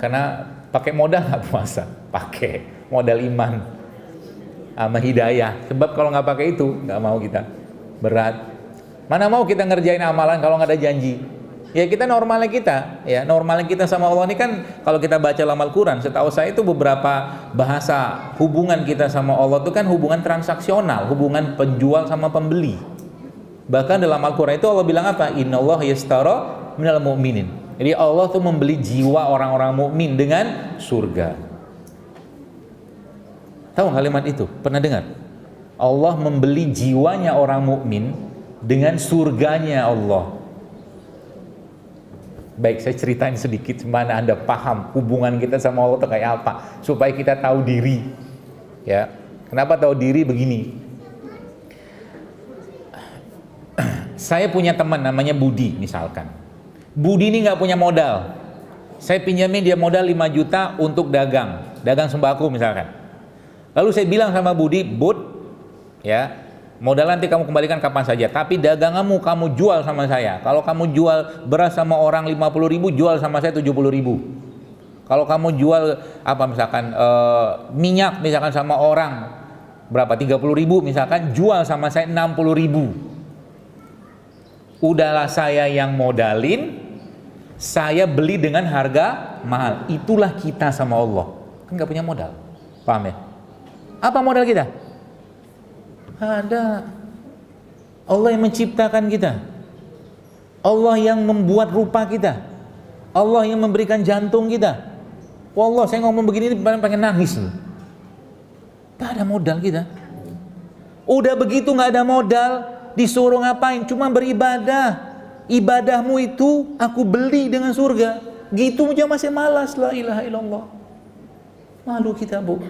Karena pakai modal nggak puasa, pakai modal iman sama hidayah. Sebab kalau nggak pakai itu nggak mau kita, berat. Mana mau kita ngerjain amalan kalau nggak ada janji? Ya kita normalnya kita, ya normalnya kita sama Allah ini kan kalau kita baca dalam Al-Quran, setahu saya itu beberapa bahasa hubungan kita sama Allah itu kan hubungan transaksional, hubungan penjual sama pembeli. Bahkan dalam Al-Quran itu Allah bilang apa? Innallaha yashtara minal mu'minin. Jadi Allah tuh membeli jiwa orang-orang mukmin dengan surga. Tahu kalimat itu? Pernah dengar? Allah membeli jiwanya orang mukmin dengan surganya Allah. Baik, saya ceritain sedikit mana Anda paham hubungan kita sama Allah itu kayak apa, supaya kita tahu diri. Ya, kenapa tahu diri begini? Saya punya teman namanya Budi misalkan. Budi ini nggak punya modal. Saya pinjamin dia modal 5 juta untuk dagang sembako misalkan. Lalu saya bilang sama Budi, Bud, ya, modal nanti kamu kembalikan kapan saja, tapi daganganmu kamu jual sama saya. Kalau kamu jual beras sama orang 50.000, jual sama saya 70.000. Kalau kamu jual apa misalkan minyak misalkan sama orang berapa 30.000 misalkan, jual sama saya 60.000. Udahlah saya yang modalin, saya beli dengan harga mahal. Itulah kita sama Allah. Kan nggak punya modal, paham ya? Apa modal kita? Ada. Allah yang menciptakan kita, Allah yang membuat rupa kita, Allah yang memberikan jantung kita. Wallah, saya ngomong begini pengen nangis. Tak ada modal kita. Udah begitu nggak ada modal, disuruh ngapain? Cuma beribadah. Ibadahmu itu aku beli dengan surga. Gitu aja masih malas. La ilaha illallah. Malu kita, Bu.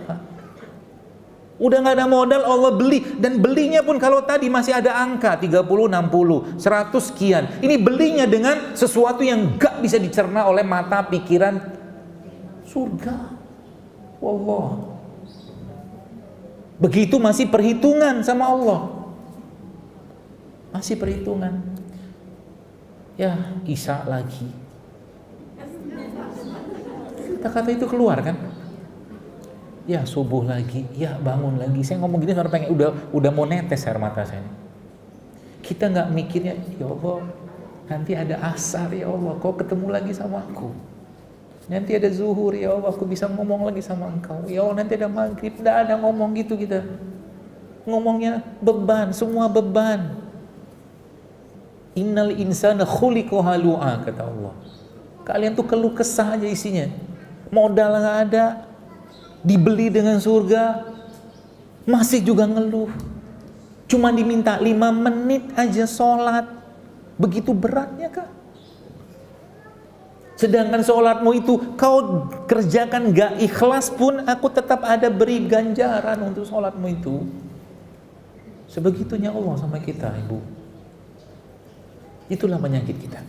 Udah nggak ada modal, Allah beli. Dan belinya pun kalau tadi masih ada angka 30, 60, 100 sekian. Ini belinya dengan sesuatu yang gak bisa dicerna oleh mata, pikiran. Surga. Wallah. Begitu masih perhitungan sama Allah. Masih perhitungan. Ya, Isya lagi. Kata-kata itu keluar kan? Ya, subuh lagi, ya bangun lagi. Saya ngomong gini sampai pengen udah mau netes air mata saya. Kita nggak mikirnya, ya Allah, nanti ada asar ya Allah, kau ketemu lagi sama aku. Nanti ada zuhur ya Allah, aku bisa ngomong lagi sama engkau. Ya Allah, nanti ada maghrib. Nggak ada ngomong gitu kita. Ngomongnya beban, semua beban. Innal insana khuliqa halu'a, kata Allah. Kalian tuh keluh kesah aja isinya. Modal nggak ada, dibeli dengan surga, masih juga ngeluh. Cuma diminta 5 menit aja sholat. Begitu beratnya kah? Sedangkan sholatmu itu kau kerjakan gak ikhlas pun, aku tetap ada beri ganjaran untuk sholatmu itu. Sebegitunya Allah sama kita, Ibu. Itulah penyakit kita.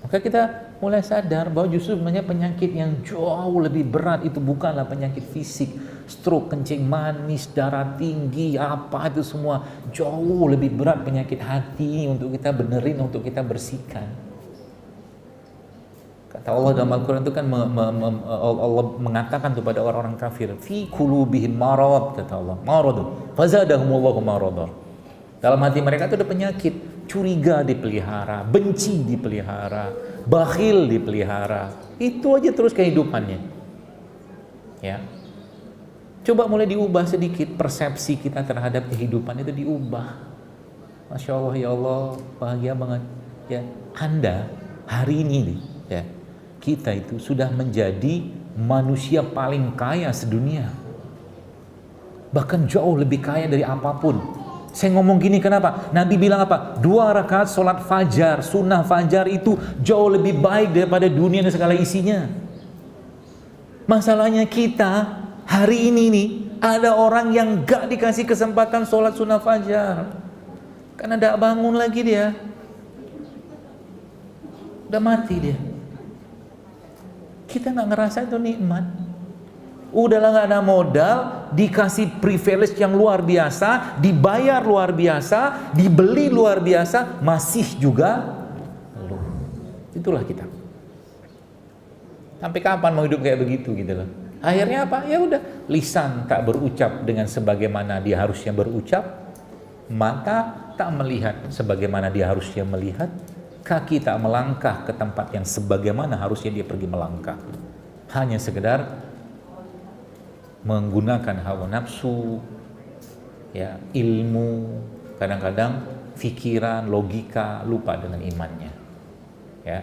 Maka kita mulai sadar bahwa justru penyakit yang jauh lebih berat itu bukanlah penyakit fisik, stroke, kencing manis, darah tinggi, apa itu semua. Jauh lebih berat penyakit hati untuk kita benerin, untuk kita bersihkan. Kata Allah dalam Al-Quran itu kan Allah mengatakan kepada orang-orang kafir, fi qulubihim marad, kata Allah, marad, fazadahumullahu marad. Dalam hati mereka itu ada penyakit, curiga dipelihara, benci dipelihara, bakhil dipelihara. Itu aja terus kehidupannya. Ya. Coba mulai diubah sedikit persepsi kita terhadap kehidupan itu diubah. Masya Allah, ya Allah, bahagia banget. Ya, Anda hari ini nih, ya, kita itu sudah menjadi manusia paling kaya sedunia. Bahkan jauh lebih kaya dari apapun. Saya ngomong gini kenapa? Nabi bilang apa? 2 rakaat sholat fajar, sunnah fajar itu jauh lebih baik daripada dunia dan segala isinya. Masalahnya kita hari ini nih, ada orang yang gak dikasih kesempatan sholat sunnah fajar karena gak bangun lagi dia. Udah mati dia. Kita gak ngerasa itu nikmat. Udahlah gak ada modal, dikasih privilege yang luar biasa, dibayar luar biasa, dibeli luar biasa, masih juga ngeluh. Itulah kita. Sampai kapan mau hidup kayak begitu gitu loh. Akhirnya apa? Ya udah, lisan tak berucap dengan sebagaimana dia harusnya berucap, mata tak melihat sebagaimana dia harusnya melihat, kaki tak melangkah ke tempat yang sebagaimana harusnya dia pergi melangkah. Hanya sekedar menggunakan hawa nafsu, ya, ilmu, kadang-kadang pikiran, logika, lupa dengan imannya. Ya.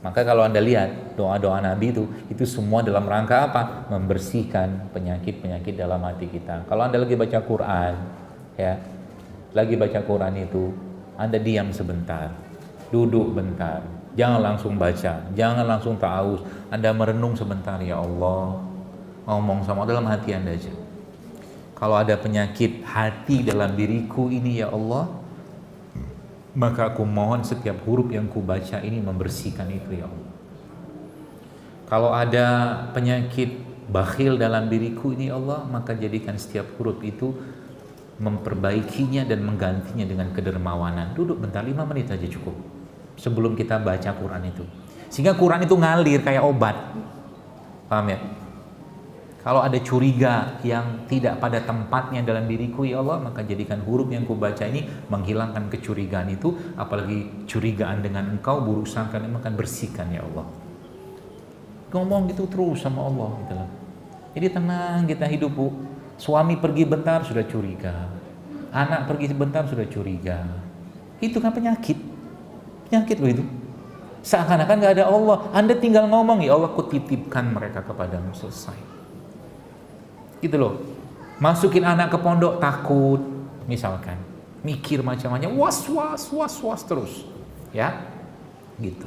Maka kalau Anda lihat doa-doa Nabi itu semua dalam rangka apa? Membersihkan penyakit-penyakit dalam hati kita. Kalau Anda lagi baca Quran, ya, lagi baca Quran itu, Anda diam sebentar, duduk bentar, jangan langsung baca, jangan langsung ta'awuz. Anda merenung sebentar, ya Allah, ngomong sama dalam hati Anda aja. Kalau ada penyakit hati dalam diriku ini, ya Allah, maka aku mohon setiap huruf yang ku baca ini membersihkan itu, ya Allah. Kalau ada penyakit bakhil dalam diriku ini, ya Allah, maka jadikan setiap huruf itu memperbaikinya dan menggantinya dengan kedermawanan. Duduk bentar, 5 menit aja cukup sebelum kita baca Quran itu, sehingga Quran itu ngalir kayak obat. Paham ya? Kalau ada curiga yang tidak pada tempatnya dalam diriku, ya Allah, maka jadikan huruf yang kubaca ini menghilangkan kecurigaan itu. Apalagi curigaan dengan Engkau, buruk sangka, maka bersihkan, ya Allah. Ngomong gitu terus sama Allah gitu loh. Jadi tenang kita hidup, Bu. Suami pergi bentar sudah curiga, anak pergi sebentar sudah curiga. Itu kan penyakit loh itu. Seakan-akan gak ada Allah. Anda tinggal ngomong, ya Allah, kutitipkan mereka kepadamu, selesai. Gitu loh. Masukin anak ke pondok takut, misalkan, mikir macam-macam, was terus, ya, gitu.